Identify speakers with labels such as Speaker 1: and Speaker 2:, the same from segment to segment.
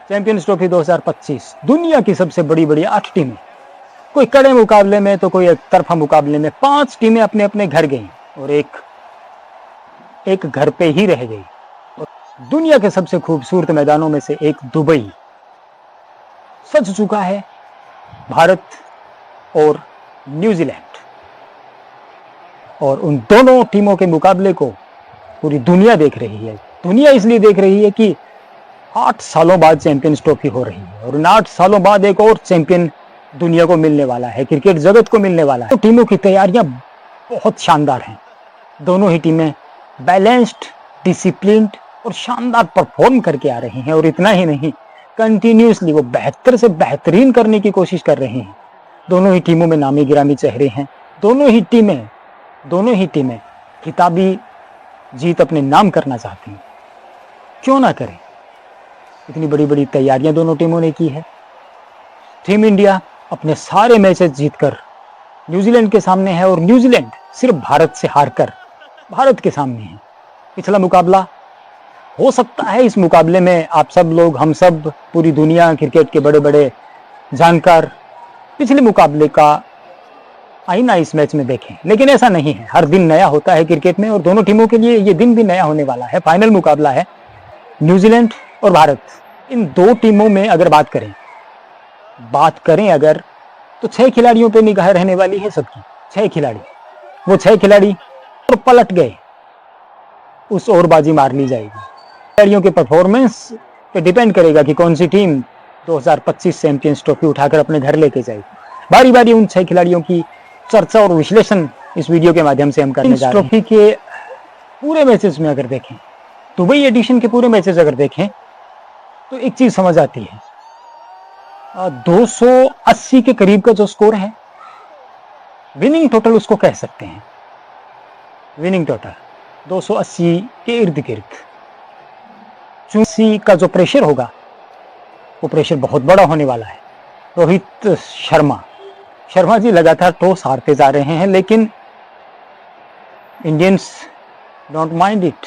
Speaker 1: Champions trophy 2025 दुनिया की सबसे बड़ी बड़ी 8 टीमें, कोई कड़े मुकाबले में तो कोई एक तरफा मुकाबले में 5 टीमें अपने अपने घर गई और एक घर पे ही रह गई। और दुनिया के सबसे खूबसूरत मैदानों में से एक दुबई सज चुका है भारत और न्यूजीलैंड, और उन दोनों टीमों के मुकाबले को पूरी दुनिया देख रही है। दुनिया इसलिए देख रही है कि 8 सालों बाद चैंपियंस ट्रॉफी हो रही है और उन 8 सालों बाद एक और चैंपियन दुनिया को मिलने वाला है, क्रिकेट जगत को मिलने वाला है। तो टीमों की तैयारियां बहुत शानदार हैं। दोनों ही टीमें बैलेंस्ड, डिसिप्लिन्ड और शानदार परफॉर्म करके आ रही हैं, और इतना ही नहीं, कंटिन्यूसली वो बेहतर से बेहतरीन करने की कोशिश कर रही हैं। दोनों ही टीमों में नामी गिरामी चेहरे हैं। दोनों ही टीमें खिताबी जीत अपने नाम करना चाहती हैं। क्यों ना करें, इतनी बड़ी बड़ी तैयारियां दोनों टीमों ने की है। टीम इंडिया अपने सारे मैचेस जीतकर न्यूजीलैंड के सामने है और न्यूजीलैंड सिर्फ भारत से हारकर भारत के सामने है। पिछला मुकाबला हो सकता है, इस मुकाबले में आप सब लोग, हम सब, पूरी दुनिया, क्रिकेट के बड़े बड़े जानकार पिछले मुकाबले का आईना इस मैच में देखें, लेकिन ऐसा नहीं है। हर दिन नया होता है क्रिकेट में और दोनों टीमों के लिए ये दिन भी नया होने वाला है। फाइनल मुकाबला है न्यूजीलैंड और भारत। इन दो टीमों में अगर बात करें अगर तो 6 खिलाड़ियों पे निगाह रहने वाली है सबकी। 6 खिलाड़ी, वो 6 खिलाड़ी और पलट गए उस और बाजी मार ली जाएगी। खिलाड़ियों के परफॉर्मेंस पे डिपेंड करेगा कि कौन सी टीम 2025 चैंपियंस ट्रॉफी उठाकर अपने घर लेके जाएगी। बारी बारी उन 6 खिलाड़ियों की चर्चा और विश्लेषण इस वीडियो के माध्यम से हम करने जा रहे हैं। ट्रॉफी के पूरे मैचेस में अगर देखें, दुबई एडिशन के पूरे मैचेस अगर देखें, तो एक चीज समझ आती है। 280 के करीब का जो स्कोर है, विनिंग टोटल उसको कह सकते हैं। विनिंग टोटल 280 के इर्द गिर्द। चूंकि का जो प्रेशर होगा वो प्रेशर बहुत बड़ा होने वाला है। रोहित शर्मा जी लगातार टॉस हारते जा रहे हैं, लेकिन इंडियंस डोंट माइंड इट,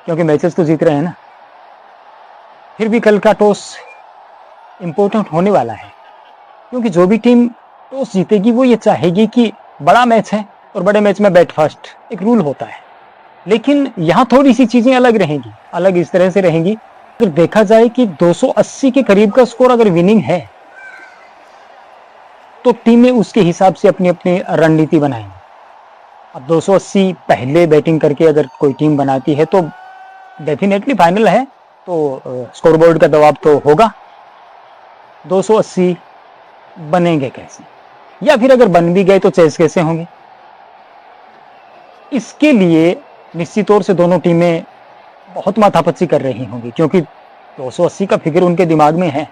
Speaker 1: क्योंकि मैचेस तो जीत रहे हैं ना। फिर भी कल का टॉस इंपॉर्टेंट होने वाला है, क्योंकि जो भी टीम टॉस जीतेगी वो ये चाहेगी कि बड़ा मैच है और बड़े मैच में बैट फर्स्ट, एक रूल होता है। लेकिन यहाँ थोड़ी सी चीजें अलग रहेंगी। अलग इस तरह से रहेंगी, अगर देखा जाए कि 280 के करीब का स्कोर अगर विनिंग है तो टीमें उसके हिसाब से अपनी अपनी रणनीति बनाएंगी। अब 280 पहले बैटिंग करके अगर कोई टीम बनाती है तो डेफिनेटली फाइनल है, तो स्कोरबोर्ड का दबाव तो होगा। 280 बनेंगे कैसे, या फिर अगर बन भी गए तो चेस कैसे होंगे? इसके लिए निश्चित तौर से दोनों टीमें बहुत माथापच्ची कर रही होंगी, क्योंकि 280 का फिगर उनके दिमाग में है।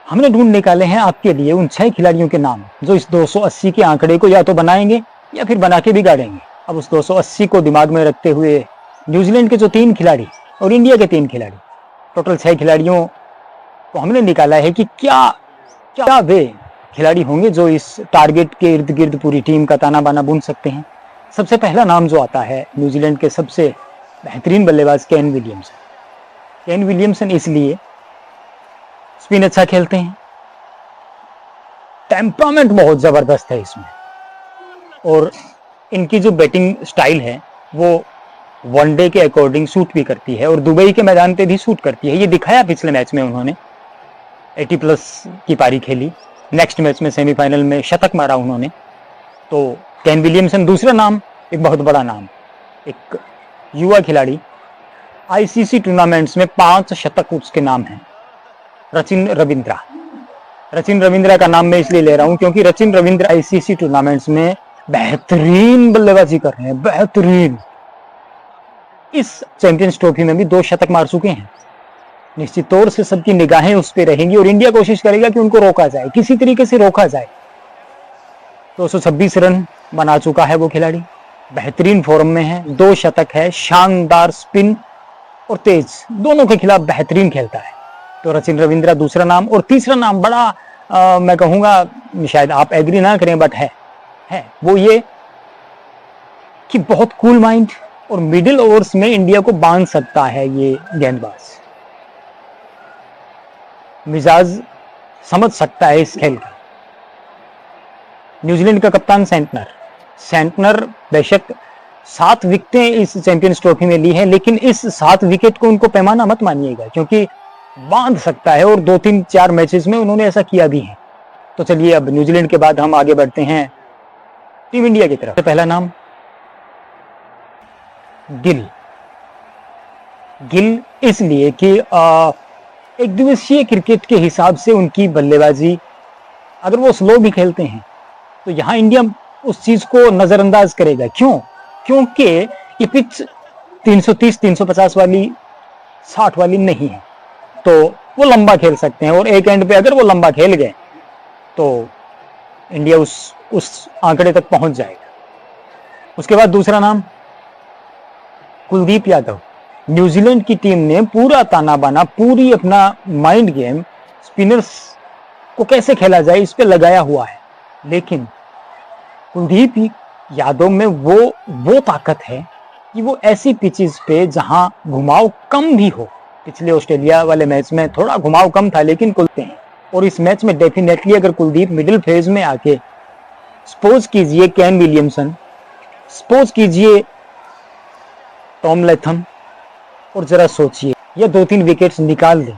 Speaker 1: हमने ढूंढ निकाले हैं आपके लिए उन 6 खिलाड़ियों के नाम जो इस 280 के आंकड़े को या तो बनाएंगे या फिर बना के बिगाड़ेंगे। अब उस 280 को दिमाग में रखते हुए न्यूजीलैंड के जो 3 खिलाड़ी और इंडिया के 3 खिलाड़ी, टोटल 6 खिलाड़ियों को हमने निकाला है कि क्या वे खिलाड़ी होंगे जो इस टारगेट के इर्द गिर्द पूरी टीम का ताना बाना बुन सकते हैं। सबसे पहला नाम जो आता है न्यूजीलैंड के सबसे बेहतरीन बल्लेबाज केन विलियमसन। केन विलियमसन इसलिए स्पिन अच्छा खेलते हैं, टेम्परामेंट बहुत जबरदस्त है इसमें, और इनकी जो बैटिंग स्टाइल है वो वनडे के अकॉर्डिंग सूट भी करती है और दुबई के मैदान पे भी सूट करती है। ये दिखाया पिछले मैच में, उन्होंने 80+ की पारी खेली। नेक्स्ट मैच में सेमीफाइनल में शतक मारा उन्होंने। तो केन विलियमसन दूसरा नाम, एक बहुत बड़ा नाम, एक युवा खिलाड़ी। आईसीसी टूर्नामेंट्स में 5 शतक उसके नाम हैं। रचिन रविंद्रा का नाम मैं इसलिए ले रहा हूं क्योंकि रचिन रविंद्र आईसीसी टूर्नामेंट्स में बेहतरीन बल्लेबाजी कर रहे हैं, बेहतरीन। इस चैंपियंस ट्रॉफी में भी 2 शतक मार चुके हैं। निश्चित तौर से सबकी निगाहें उस पर रहेंगी और इंडिया कोशिश करेगा कि उनको रोका जाए, किसी तरीके से रोका जाए। 226 रन बना चुका है वो खिलाड़ी, बेहतरीन फॉर्म में है, 2 शतक है, शानदार स्पिन और तेज दोनों के खिलाफ बेहतरीन खेलता है। तो रचिन रविंद्रा दूसरा नाम। और तीसरा नाम बड़ा मैं कहूंगा, शायद आप एग्री ना करें, बट है वो ये कि बहुत कूल माइंड और मिडिल ओवर्स में इंडिया को बांध सकता है ये गेंदबाज। मिजाज समझ सकता है इस खेल का। न्यूजीलैंड का कप्तान सेंटनर बेशक 7 विकेटें इस चैंपियंस ट्रॉफी में ली हैं, लेकिन इस 7 विकेट को उनको पैमाना मत मानिएगा, क्योंकि बांध सकता है और 2-3-4 मैचेस में उन्होंने ऐसा किया भी है। तो चलिए अब न्यूजीलैंड के बाद हम आगे बढ़ते हैं टीम इंडिया की तरफ। पहला नाम गिल इसलिए कि एक दिवसीय क्रिकेट के हिसाब से उनकी बल्लेबाजी, अगर वो स्लो भी खेलते हैं तो यहां इंडिया उस चीज को नजरअंदाज करेगा। क्योंकि ये पिच 330-350 वाली 60 वाली नहीं है, तो वो लंबा खेल सकते हैं और एक एंड पे अगर वो लंबा खेल गए तो इंडिया उस आंकड़े तक पहुंच जाएगा। उसके बाद दूसरा नाम कुलदीप यादव। न्यूजीलैंड की टीम ने पूरा ताना बाना, पूरी अपना माइंड गेम स्पिनर्स को कैसे खेला जाए इस पे लगाया हुआ है, लेकिन कुलदीप यादव में वो ताकत है कि वो ऐसी पिचेस पे जहां घुमाव कम भी हो, पिछले ऑस्ट्रेलिया वाले मैच में थोड़ा घुमाव कम था लेकिन कुलते हैं, और इस मैच में डेफिनेटली अगर कुलदीप मिडिल फेज में आके सपोज कीजिए केन विलियमसन, सपोज कीजिए टॉम लैथम, और जरा सोचिए ये 2-3 विकेट्स निकाल दें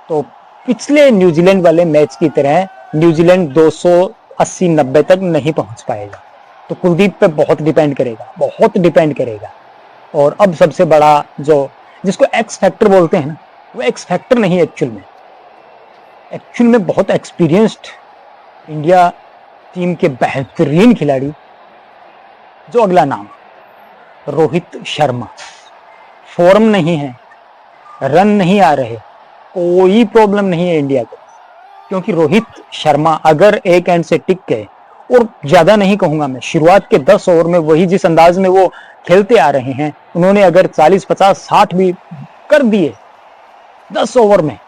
Speaker 1: तो पिछले न्यूजीलैंड वाले मैच की तरह न्यूजीलैंड 280-90 तक नहीं पहुंच पाएगा। तो कुलदीप पे बहुत डिपेंड करेगा। और अब सबसे बड़ा जिसको एक्स फैक्टर बोलते हैं ना, वो एक्स फैक्टर नहीं एक्चुअल में बहुत एक्सपीरियंस्ड इंडिया टीम के बेहतरीन खिलाड़ी, जो अगला नाम रोहित शर्मा। फॉर्म नहीं है, रन नहीं आ रहे, कोई प्रॉब्लम नहीं है इंडिया को, क्योंकि रोहित शर्मा अगर एक एंड से टिक गए, और ज्यादा नहीं कहूंगा मैं, शुरुआत के 10 ओवर में वही जिस अंदाज में वो खेलते आ रहे हैं, उन्होंने अगर 40-50-60 भी कर दिए 10 ओवर में,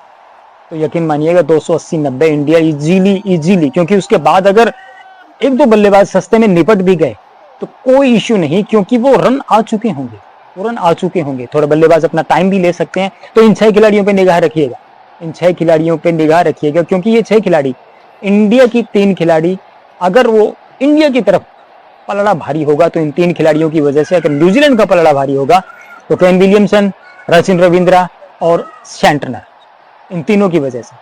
Speaker 1: तो यकीन मानिएगा 280-90 इंडिया इजीली, क्योंकि उसके बाद अगर 1-2 बल्लेबाज सस्ते में निपट भी गए तो कोई इश्यू नहीं, क्योंकि वो रन आ चुके होंगे। थोड़ा बल्लेबाज अपना टाइम भी ले सकते हैं। तो इन 6 खिलाड़ियों पे निगाह रखिएगा, क्योंकि ये 6 खिलाड़ी, इंडिया की 3 खिलाड़ी, अगर वो इंडिया की तरफ पलड़ा भारी होगा तो इन 3 खिलाड़ियों की वजह से, अगर न्यूजीलैंड का पलड़ा भारी होगा तो केन विलियमसन, रचिन रविंद्रा और सेंटनर, इन तीनों की वजह से।